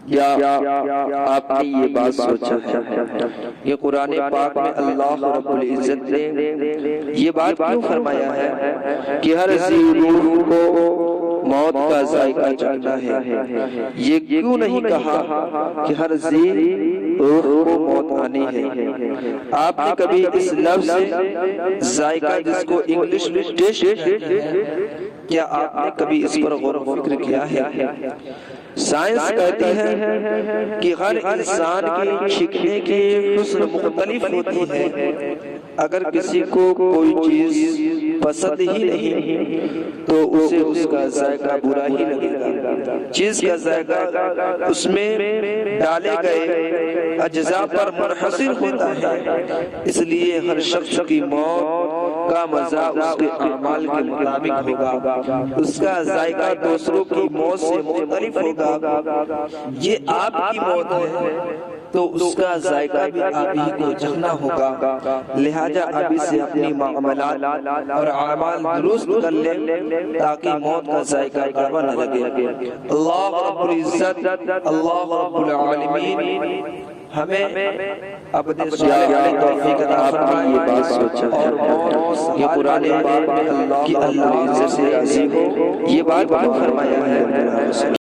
یا آپ نے یہ بات سوچا ہے کہ قرآن پاک میں اللہ رب العزت نے یہ بات کیوں فرمایا ہے کہ ہر ذی روح کو موت کا ذائقہ چکھنا ہے؟ یہ کیوں نہیں کہا کہ ہر ذی روح کو موت آنی ہے؟ آپ نے کبھی اس لفظ ذائقہ جس کو انگلش میں ٹیسٹ کہتے ہیں، کیا آپ نے کبھی اس پر غور و فکر کیا ہے؟ سائنس کہتی ہے کہ ہر انسان کی چکھنے کی حسن مختلف ہوتی ہے۔ اگر کسی کو کوئی چیز پسند ہی نہیں تو اسے اس کا ذائقہ برا ہی لگے گا۔ چیز کا ذائقہ اس میں ڈالے گئے اجزاء پر منحصر ہوتا ہے، اس لیے ہر شخص کی موت کا مزہ اس کے اعمال کے مطابق ہوگا، اس کا ذائقہ دوسروں کی موت سے مختلف ہوگا۔ یہ آپ کی موت ہے تو اس کا ذائقہ بھی آپ ہی کو چکھنا ہوگا، لہذا ابھی سے اپنی معاملات اور اعمال درست کر لیں تاکہ موت کا ذائقہ کڑوا نہ لگے۔ اللہ رب العزت، اللہ رب العالمین ہمیں اپنے صالحین توفیق عطا فرمائے۔ یہ بات سوچا ہے کہ قرآن پاک میں اللہ رب العزت سے راضی ہو، یہ بات کیوں فرمایا ہے؟